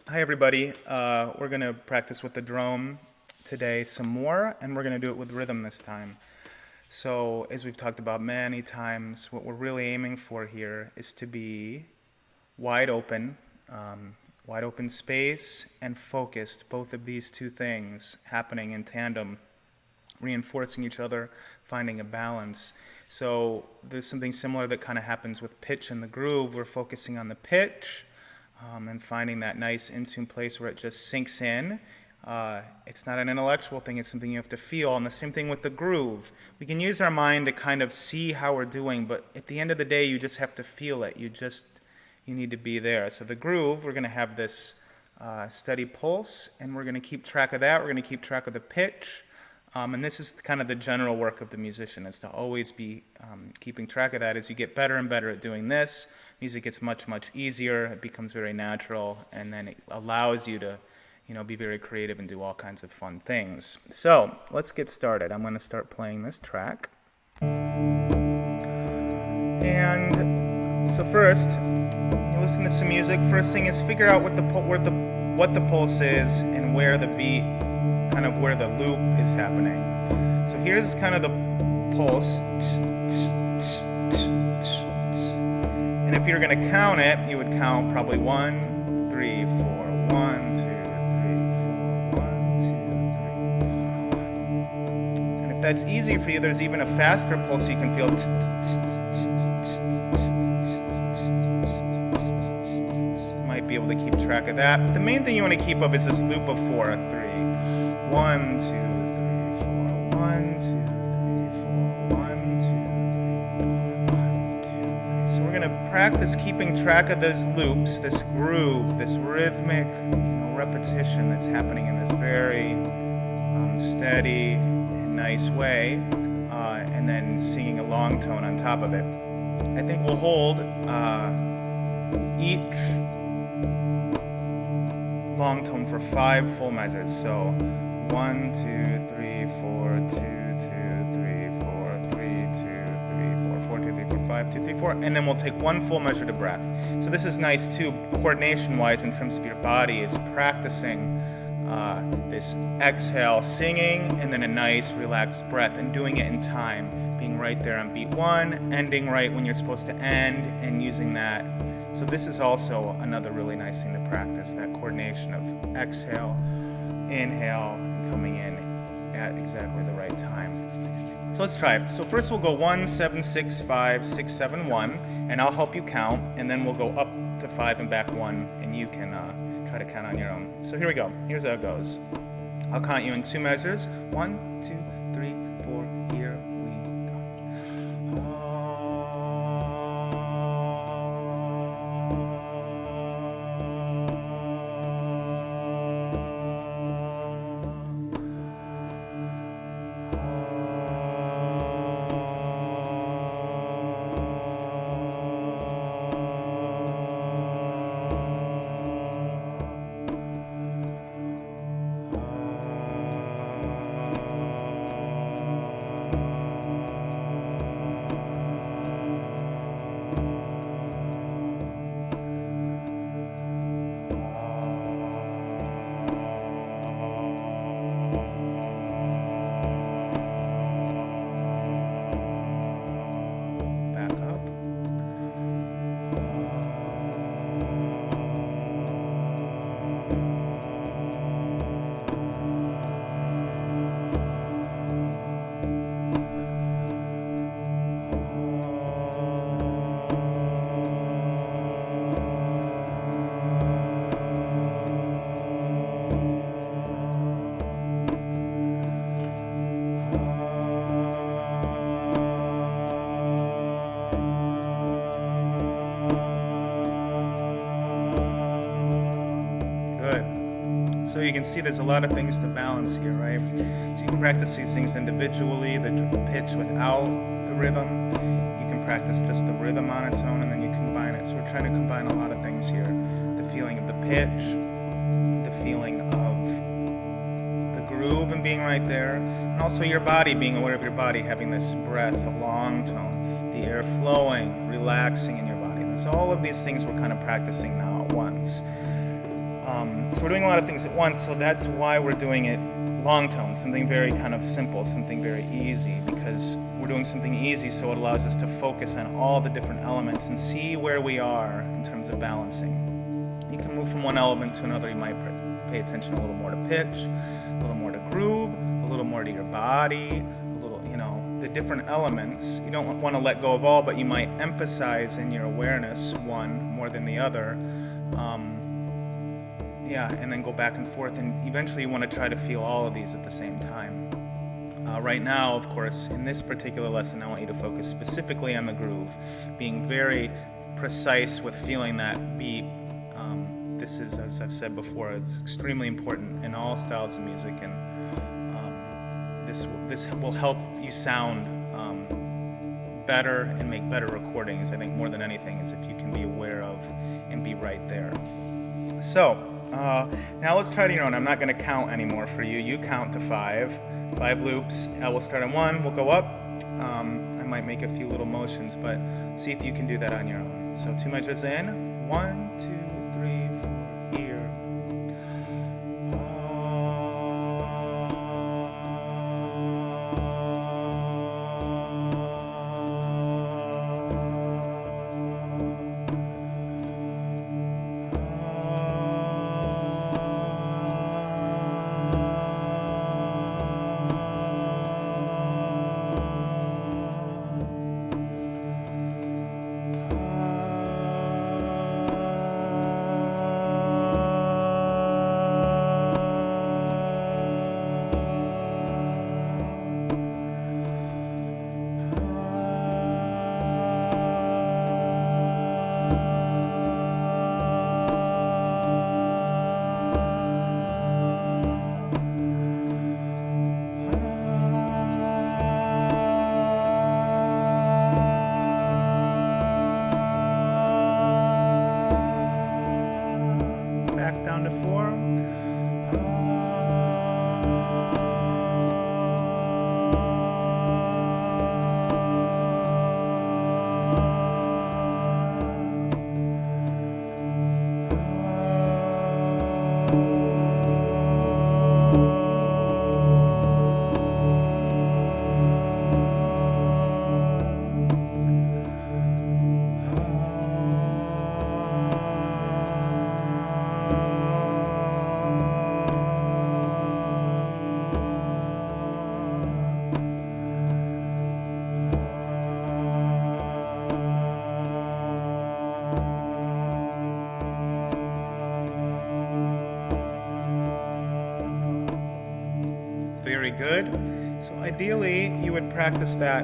Hi everybody. We're going to practice with the drone today some more, and we're going to do it with rhythm this time. So, as we've talked about many times, what we're really aiming for here is to be wide open, wide open space, and focused. Both of these two things happening in tandem, reinforcing each other, finding a balance. So, there's something similar that kind of happens with pitch and the groove. We're focusing on the pitch and finding that nice in tune place where it just sinks in. It's not an intellectual thing, it's something you have to feel. And the same thing with the groove. We can use our mind to kind of see how we're doing, but at the end of the day, you just have to feel it. You need to be there. So the groove, we're going to have this steady pulse, and we're going to keep track of that. We're going to keep track of the pitch. And this is kind of the general work of the musician, is to always be keeping track of that. As you get better and better at doing this, music gets much, much easier. It becomes very natural, and then it allows you to, be very creative and do all kinds of fun things. So let's get started. I'm going to start playing this track. And so first, you listen to some music. First thing is figure out what the pulse is and where the beat, kind of where the loop is happening. So here's kind of the pulse. And if you're going to count it, you would count probably 1, 3, 4, 1, 2, 3, 4, 1, 2, 3. And if that's easy for you, there's even a faster pulse you can feel. You might be able to keep track of that. But the main thing you want to keep up is this loop of 4, 3. 1, 2, 3, 4, 1, 2, 3, 4, 1, 2, 3, 1, 2, 3. So we're going to practice keeping track of those loops, this groove, this rhythmic repetition that's happening in this very steady and nice way, and then singing a long tone on top of it. I think we'll hold each long tone for 5 full measures. So 1, 2, 3, 4, 2, 2, 3, 4, 3, 2, 3, 4, 4, 2, 3, 4, 5, 2, 3, 4, and then we'll take 1 full measure to breath. So this is nice too, coordination-wise, in terms of your body, is practicing this exhale, singing, and then a nice relaxed breath, and doing it in time, being right there on beat 1, ending right when you're supposed to end, and using that. So this is also another really nice thing to practice, that coordination of exhale, inhale, and coming in at exactly the right time. So let's try it. So first we'll go 1, 7, 6, 5, 6, 7, 1, and I'll help you count, and then we'll go up to 5 and back 1, and you can try to count on your own. So here we go. Here's how it goes. I'll count you in 2 measures. 1, 2, 3, 4. Here we go. So you can see there's a lot of things to balance here, right? So you can practice these things individually, the pitch without the rhythm. You can practice just the rhythm on its own, and then you combine it. So we're trying to combine a lot of things here. The feeling of the pitch, the feeling of the groove and being right there, and also your body, being aware of your body, having this breath, a long tone, the air flowing, relaxing in your body. And so all of these things we're kind of practicing now at once. So we're doing a lot of things at once, so that's why we're doing it long tone, something very kind of simple, something very easy, because we're doing something easy, so it allows us to focus on all the different elements and see where we are in terms of balancing. You can move from one element to another. You might pay attention a little more to pitch, a little more to groove, a little more to your body, a little, the different elements. You don't want to let go of all, but you might emphasize in your awareness one more than the other. And then go back and forth, and eventually you want to try to feel all of these at the same time. Right now, of course, in this particular lesson, I want you to focus specifically on the groove, being very precise with feeling that beat. This is, as I've said before, it's extremely important in all styles of music, and this will help you sound better and make better recordings. I think more than anything is if you can be aware of and be right there. So now let's try it on your own. I'm not going to count anymore for you. You count to 5 loops. We'll start on 1. We'll go up. I might make a few little motions, but see if you can do that on your own. So 2 measures in. 1, 2, 3, 4. Here. Down to 4. Very good. So ideally, you would practice that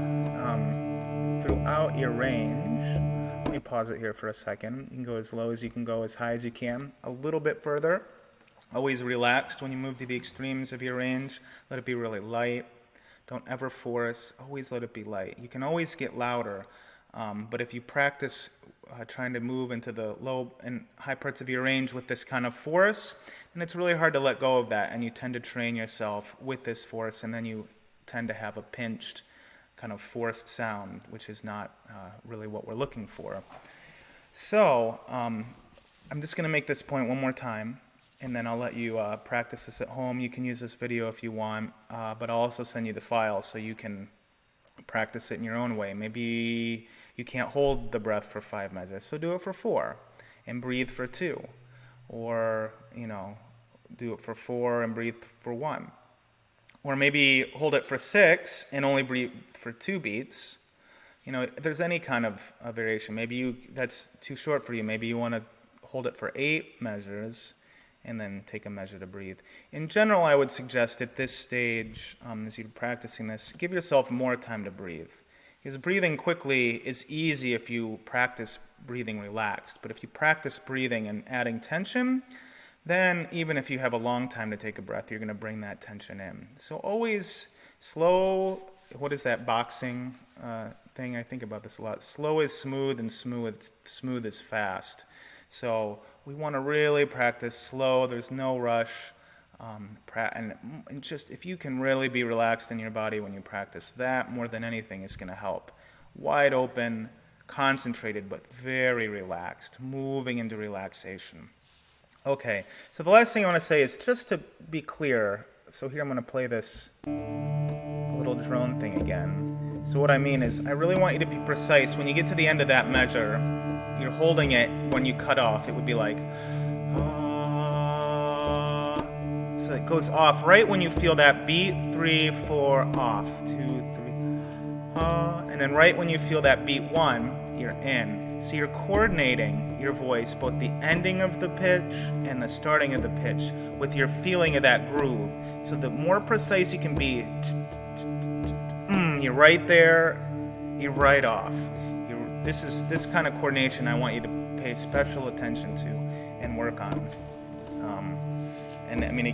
throughout your range. Let me pause it here for a second. You can go as low as you can go, as high as you can, a little bit further. Always relaxed when you move to the extremes of your range. Let it be really light. Don't ever force. Always let it be light. You can always get louder, but if you practice trying to move into the low and high parts of your range with this kind of force, and it's really hard to let go of that, and you tend to train yourself with this force, and then you tend to have a pinched, kind of forced sound, which is not really what we're looking for. So I'm just going to make this point one more time, and then I'll let you practice this at home. You can use this video if you want, but I'll also send you the file so you can practice it in your own way. Maybe you can't hold the breath for 5 measures, so do it for 4, and breathe for 2. Or, do it for 4 and breathe for 1. Or maybe hold it for 6 and only breathe for 2 beats. If there's any kind of variation, maybe that's too short for you. Maybe you want to hold it for 8 measures and then take a measure to breathe. In general, I would suggest at this stage, as you're practicing this, give yourself more time to breathe. Because breathing quickly is easy if you practice breathing relaxed. But if you practice breathing and adding tension, then even if you have a long time to take a breath, you're going to bring that tension in. So always slow. What is that boxing thing? I think about this a lot. Slow is smooth, and smooth is fast. So we want to really practice slow. There's no rush. And just if you can really be relaxed in your body when you practice, that more than anything is going to help. Wide open, concentrated, but very relaxed, moving into relaxation. Okay, so the last thing I want to say is just to be clear. So here I'm going to play this little drone thing again. So what I mean is I really want you to be precise. When you get to the end of that measure, you're holding it when you cut off. It would be like, ah. So it goes off right when you feel that beat, 3, 4, off, 2, 3, and then right when you feel that beat 1, you're in. So you're coordinating your voice, both the ending of the pitch and the starting of the pitch, with your feeling of that groove. So the more precise you can be, you're right there, you're right off. This kind of coordination I want you to pay special attention to and work on. And I mean,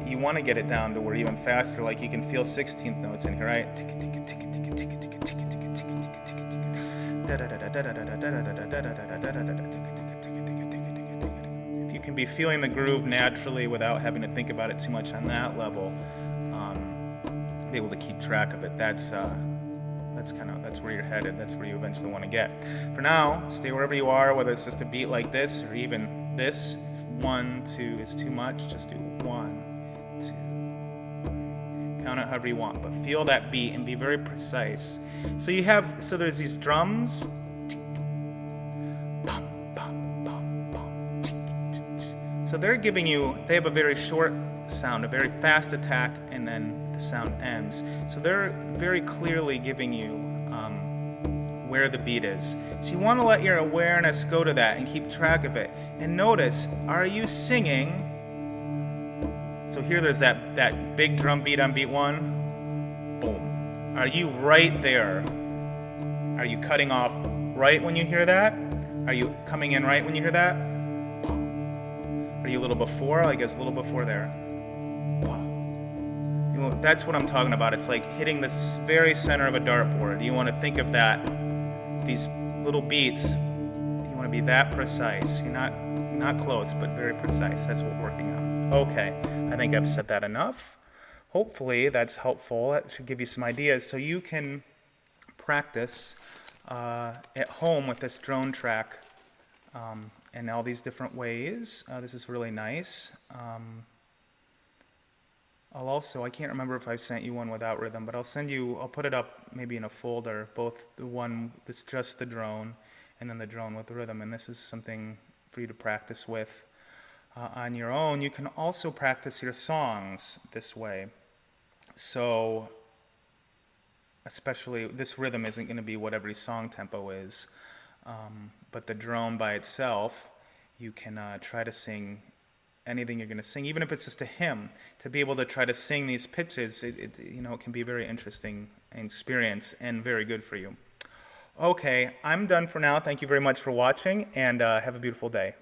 you want to get it down to where even faster, like you can feel 16th notes in here, right? If you can be feeling the groove naturally without having to think about it too much on that level, be able to keep track of it. That's where you're headed. That's where you eventually want to get. For now, stay wherever you are, whether it's just a beat like this or even this. 1, 2 is too much. Just do 1, 2. Count it however you want, but feel that beat and be very precise. So there's these drums. So they have a very short sound, a very fast attack, and then the sound ends. So they're very clearly giving you where the beat is. So you want to let your awareness go to that and keep track of it. And notice, are you singing? So here there's that big drum beat on beat 1. Boom. Are you right there? Are you cutting off right when you hear that? Are you coming in right when you hear that? Are you a little before? I guess a little before there. That's what I'm talking about. It's like hitting the very center of a dartboard. You want to think of these little beats. You want to be that precise. You're not close, but very precise. That's what we're working on. Okay, I think I've said that enough. Hopefully that's helpful. That should give you some ideas so you can practice at home with this drone track in all these different ways. This is really nice. I can't remember if I sent you one without rhythm, but I'll put it up maybe in a folder, both the one that's just the drone and then the drone with the rhythm. And this is something for you to practice with on your own. You can also practice your songs this way. So, especially, this rhythm isn't going to be what every song tempo is, but the drone by itself, you can try to sing anything you're going to sing, even if it's just a hymn. To be able to try to sing these pitches, it can be a very interesting experience and very good for you. Okay, I'm done for now. Thank you very much for watching, and have a beautiful day.